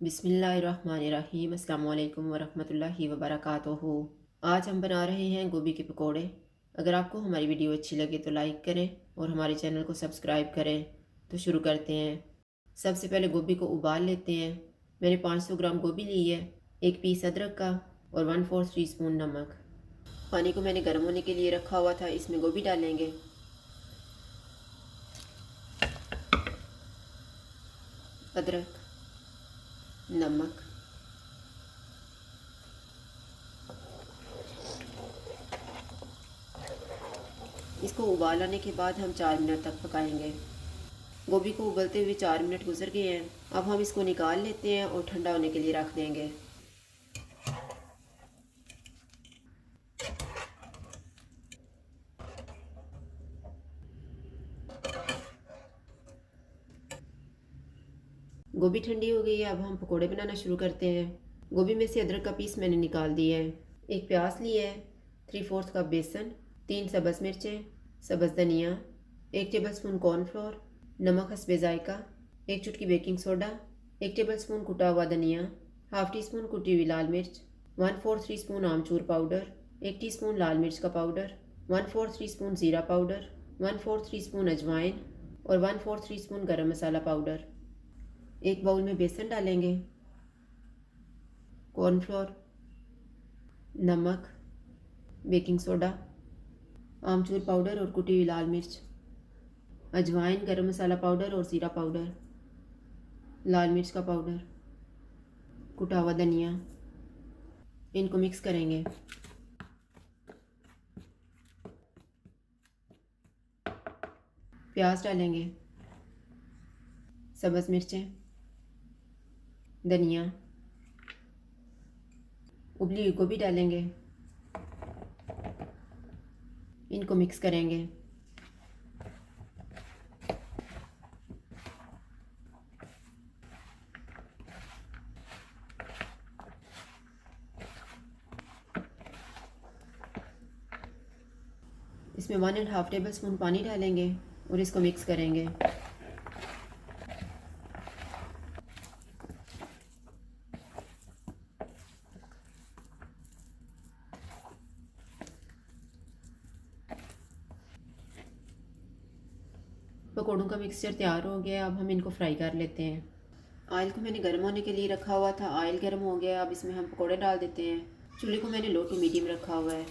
बिस्मिल्लाहिर्रहमानिर्रहीम अस्सलाम वालेकुम वरहमतुल्लाहि वबरकातुहू। आज हम बना रहे हैं गोभी के पकोड़े। अगर आपको हमारी वीडियो अच्छी लगे तो लाइक करें और हमारे चैनल को सब्सक्राइब करें। तो शुरू करते हैं। सबसे पहले गोभी को उबाल लेते हैं। मैंने 500 ग्राम गोभी ली है, एक पीस अदरक का और 1/4 टीस्पून नमक। पानी को मैंने गर्म होने के लिए रखा हुआ था, इसमें गोभी डालेंगे। अदरक, नमक, इसको उबाल आने के बाद हम 4 मिनट तक पकाएंगे। गोभी को उबलते हुए 4 मिनट गुजर गए हैं। अब हम इसको निकाल लेते हैं और ठंडा होने के लिए रख देंगे। गोभी ठंडी हो गई है, अब हम पकोड़े बनाना शुरू करते हैं। गोभी में से अदरक का पीस मैंने निकाल दिया है। एक प्याज लिया है, 3/4 कप बेसन, 3 सब्ज़ मिर्चें, सब्ज़ धनिया, 1 टेबलस्पून कॉर्नफ्लोर, नमक हस्बे ज़ायका, 1 चुटकी बेकिंग सोडा, 1 टेबलस्पून कुटा हुआ धनिया, हाफ़ टी स्पून कुटी हुई लाल मिर्च, 1/4 टीस्पून आमचूर पाउडर, 1 टीस्पून लाल मिर्च का पाउडर, 1/4 टीस्पून ज़ीरा पाउडर, 1/4 टीस्पून अजवाइन और 1/4 टीस्पून गरम मसाला पाउडर। एक बाउल में बेसन डालेंगे, कॉर्नफ्लोर, नमक, बेकिंग सोडा, आमचूर पाउडर और कुटी हुई लाल मिर्च, अजवाइन, गरम मसाला पाउडर और ज़ीरा पाउडर, लाल मिर्च का पाउडर, कुटा हुआ धनिया। इनको मिक्स करेंगे। प्याज डालेंगे, सब्ज़ मिर्चें, धनिया, उबली हुई गोभी डालेंगे। इनको मिक्स करेंगे। इसमें 1.5 टेबलस्पून पानी डालेंगे और इसको मिक्स करेंगे। पकौड़ों का मिक्सचर तैयार हो गया, अब हम इनको फ्राई कर लेते हैं। ऑयल को मैंने गर्म होने के लिए रखा हुआ था, ऑयल गर्म हो गया, अब इसमें हम पकौड़े डाल देते हैं। चूल्हे को मैंने लो टू मीडियम रखा हुआ है।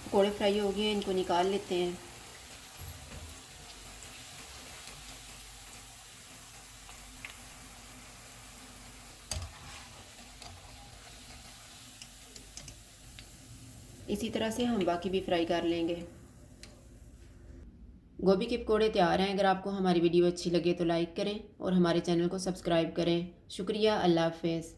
पकौड़े फ्राई हो गए, इनको निकाल लेते हैं। इसी तरह से हम बाकी भी फ्राई कर लेंगे। गोभी के पकौड़े तैयार हैं। अगर आपको हमारी वीडियो अच्छी लगे तो लाइक करें और हमारे चैनल को सब्सक्राइब करें। शुक्रिया। अल्लाह हाफ़िज़।